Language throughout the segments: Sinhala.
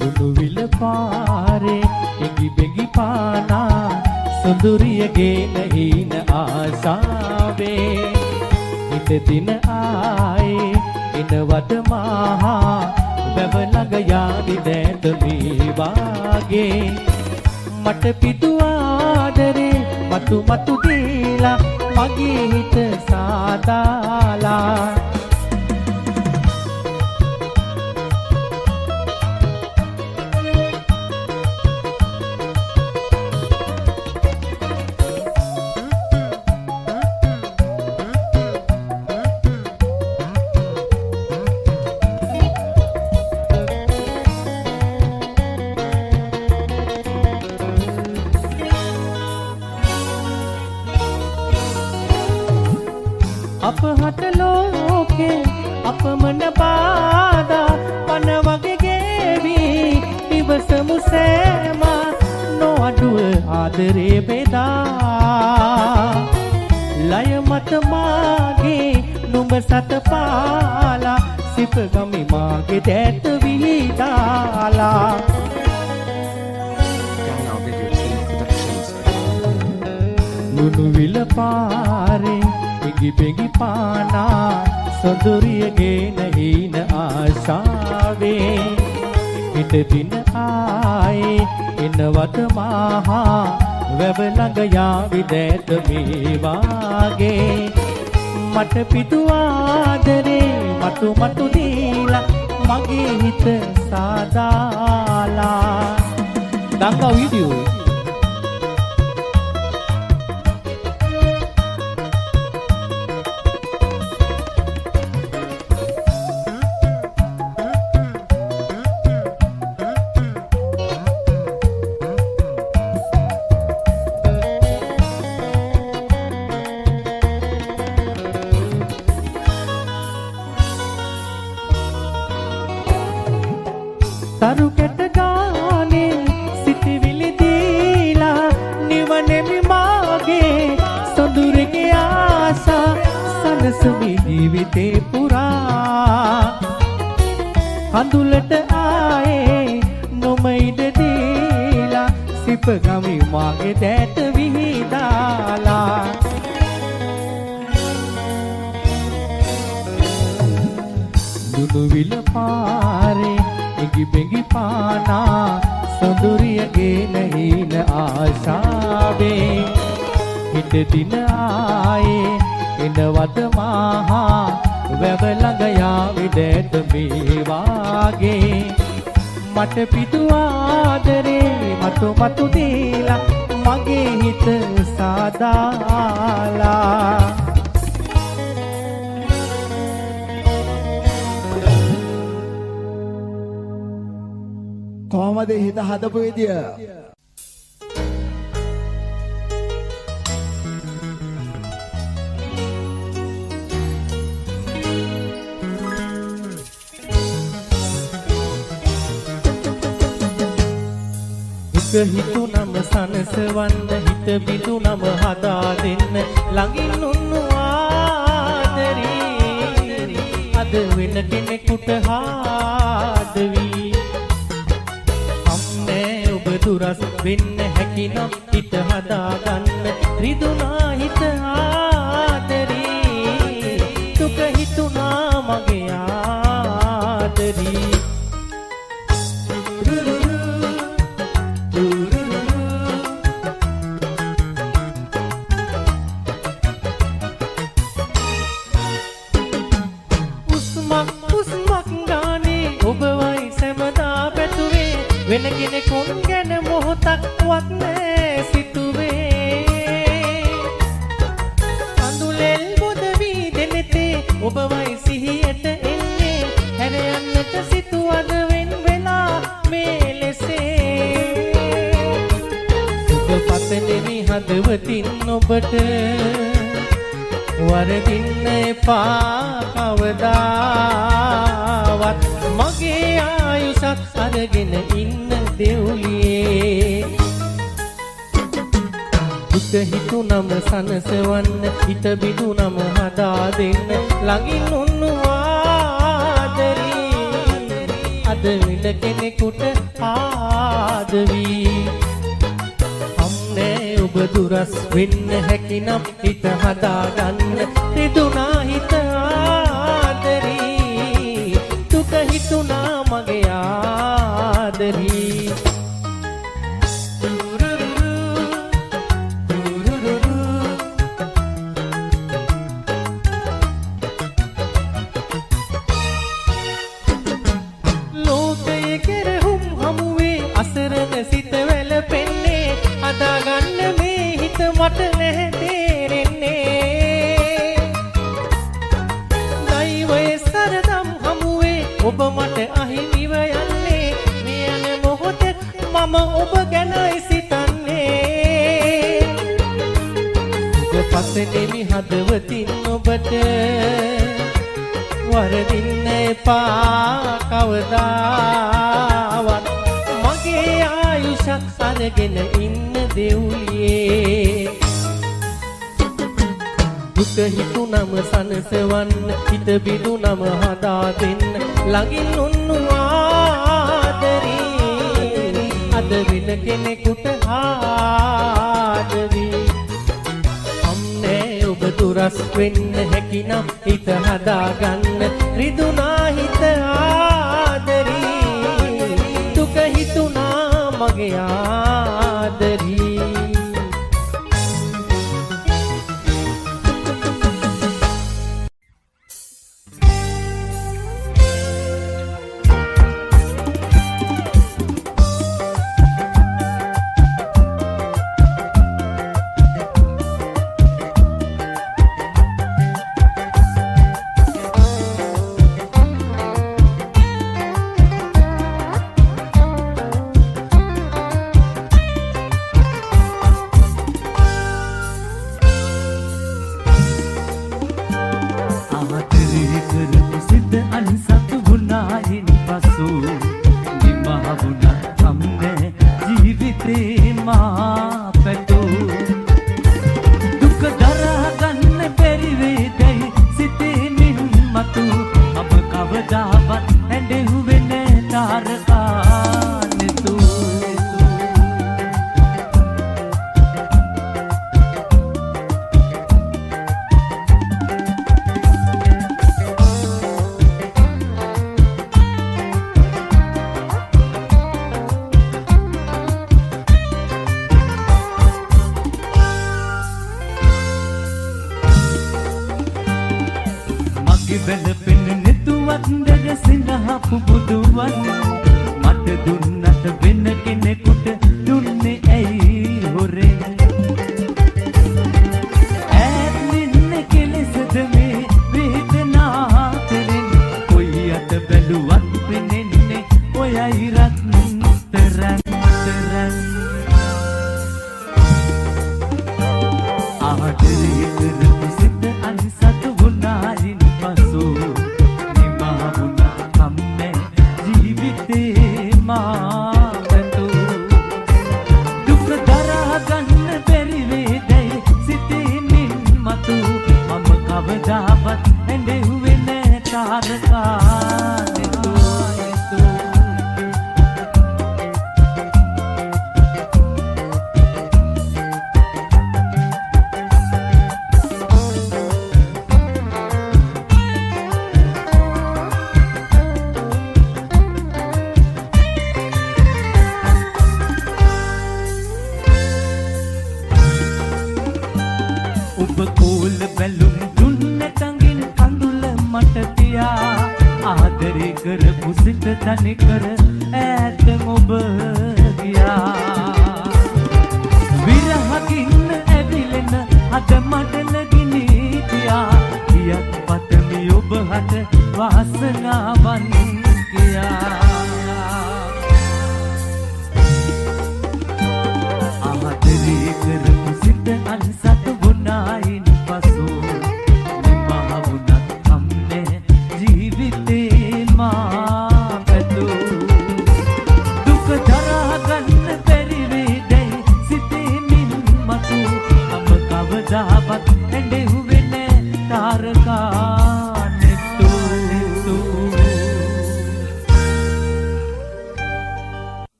නුනුවිල පාරේ එගි බෙගි පානා සොඳුරිය ගේන හීන ආසාවේ හිත දින ආයේ එනවද මහා වැව ළඟ යාවි දැත මේ වාගේ මට පිටු ආදරේ මතු මතු දීලා මගේ හිත සාදාලා අපහට ලෝකේ අපමණ බාධා පන වගේ ගේවි ඉවසමු සෑම නොඅඩුව ආදරේ බෙදා ලය මත මාගේ නුඹ සත පාලා සිප ගමි මාගේ දැත විහිදාලා නුනුවිල පාරේ එගි බෙගි පානා සොඳුරිය ගේන හීන ආසාවේ හිත දින ආයේ එනවද මහා වැව ළඟ යාවි දැත මේ වාගේ මට පිටු ආදරේ මතු මතු දීලා මගේ හිත සාදාලා දංගා වීඩියෝ තරු කැට ගානේ සිටිවිලි දීලා නිවනෙමි මාගේ සොඳුරගේ ආසා සනසමි ජීවිතේ පුරා හඳුලට ආයේ නොම ඉඩ දීලා සිප ගමි මාගේ දැත විහිදාලා නුනුවිල පාරේ එගි බෙගි පානා සොඳුරිය ගේන හීන ආශාවේ හිත දින ආයේ එනවද මහා වැව ළඟ යාවි දැත මේ වාගේ මට පිටු ආදරේ මතු මතු දීලා මගේ හිත සාදාලා කොහමද හිත හදපු විදිය හිත හිතුනම සනසවන්න හිත බිඳුනම හදා දෙන්න ළඟින් උන්නු ආදරේ අද වෙන කෙනෙකුට හාදවි දුරස් වෙන්න හැකිනම් හිත හදාගන්න රිදුනා හිත ආදරේ දුක හිතුනා මගේ ආදරේ උස්මක් ගානේ ඔබ වයි සැමදා පැතුවේ වෙන කෙනෙකුන් ගැන මොහොතක්වත් නෑ සිතුවේ අඳුලෙල් බොද වී දෙනෙතේ ඔබ වයි සිහියට එන්නේ හැර යන්නට සිතුවද වෙන් වෙලා මේ ලෙසේ සුබ පතනෙමි හදවතින් ඔබට වරදින්න එපා කවදාවත් මගේ ආයුෂත් අරගෙන ඉන්න දෙව්ලියේ හිත හිතුනම සනසවන්න හිත බිඳුනම හදා දෙන්න ළඟින් උන්නු ආදරේ අද වෙන කෙනෙකුට ආදවි අම්නේ ඔබ දුරස් වෙන්න හැකිනම් හිත හදාගන්න රිදුනා හිත ආදරී දුක හිතුනා මගේ ආදරී මට නැහැ තේරෙන්නේ දෛවයේ සරදම් හමුවේ ඔබ මට අහිමිව යන්නේ මේ යන මොහොතේ මම ඔබ ගැනයි සිතන්නේ ඔබ පසෙනෙමි හදවතින් ඔබට වරදින්න එපා කවදාවත් මගේ ආයුෂත් අරගෙන ඉන්න දෙව්ලියේ දුක හිතුනම සනසවන්න හිත බිඳුනම හදා දෙන්න ළඟින් උන්නු ආදරී අද වෙන කෙනෙකුට ආදවි අම්නේ ඔබ දුරස් වෙන්න හැකිනම් හිත හදාගන්න රිදුනා හිත ආදරී දුක හිතුනා මගේ ආදරී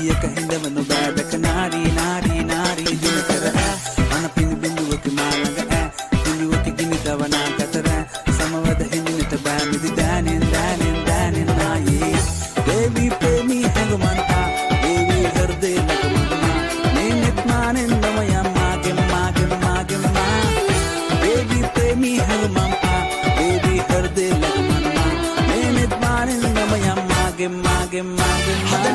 එලියක හිඳවනු බෑදක නාරී නාරී නාරී දිනකර අන පින් බිඳුවක මාළඟ පිළිවෙත ගිනි දවනා කතර සමවද හිඳිනට බෑ මිදි දෑනෙන් දෑනෙන් දෑනෙන් නායේ baby ප්‍රේමී හැඟුමන්තා baby හෘදේ ලකමන්නා මේ නෙත් මානෙන් නම යම්මාගේ මාගේ මාගේ මා baby ප්‍රේමී හැඟුමන්තා baby හෘදේ ලකමන්නා මේ නෙත් මානෙන් නම යම්මාගේ මාගේ මාගේ මා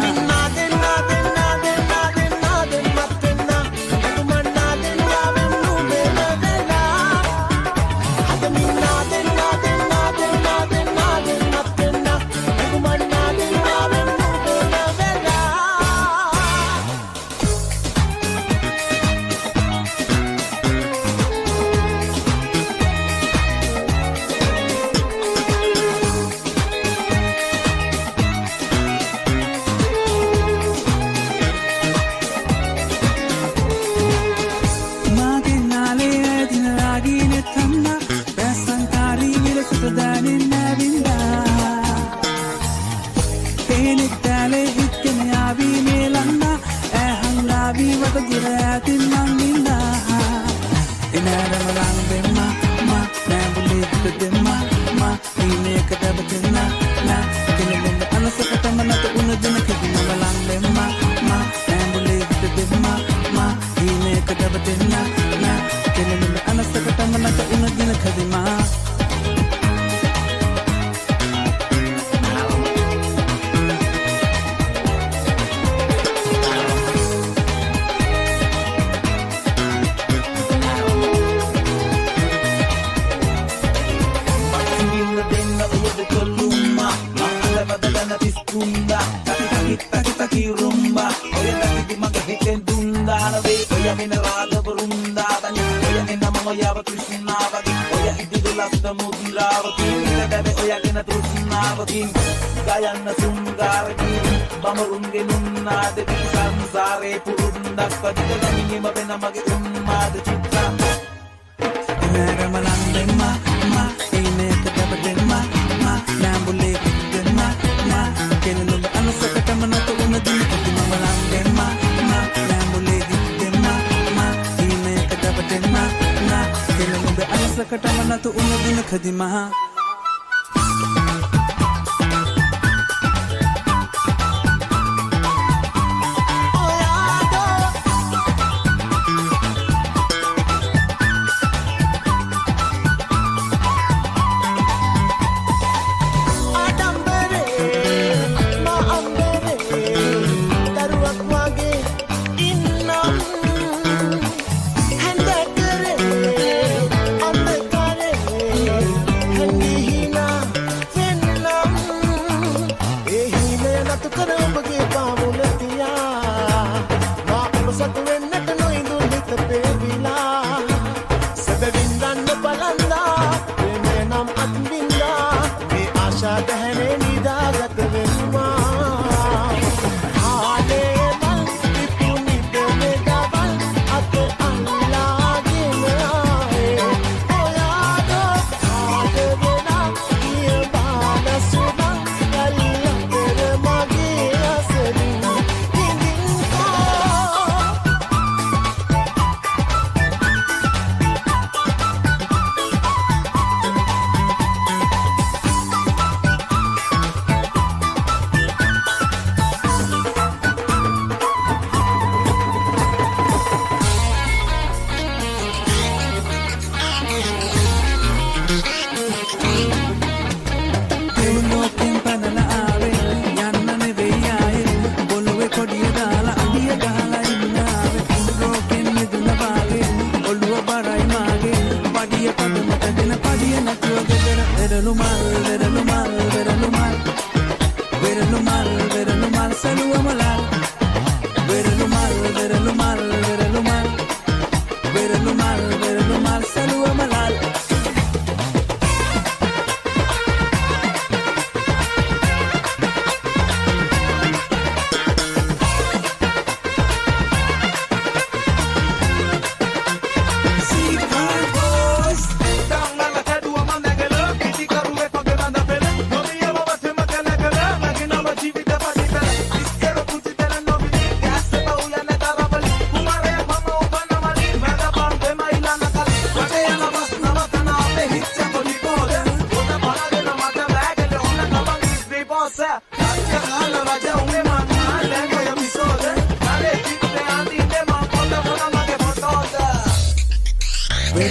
Honey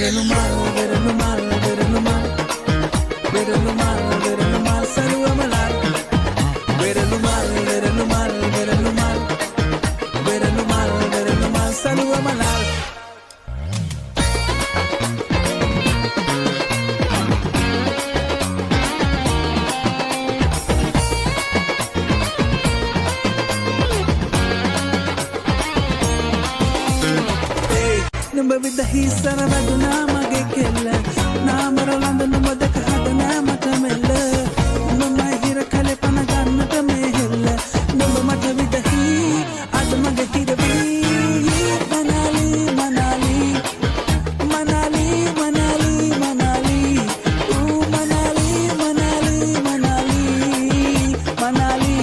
Verelumal, verelumal, verelumal. Verelumal, verelumal, saluamalal. Verelumal, verelumal, verelumal. Verelumal, verelumal, saluamalal. Number with the heat, Saravaduna, Magekella. Namaralanda, number the Kahadana, Matamella. Number Hira Kalepanagana, Tamehella. Number Mata with the heat, Adamagahida. Manali, Manali. Manali, Manali, Manali. Ooh, Manali, Manali, Manali. Manali.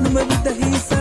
Number with the heat.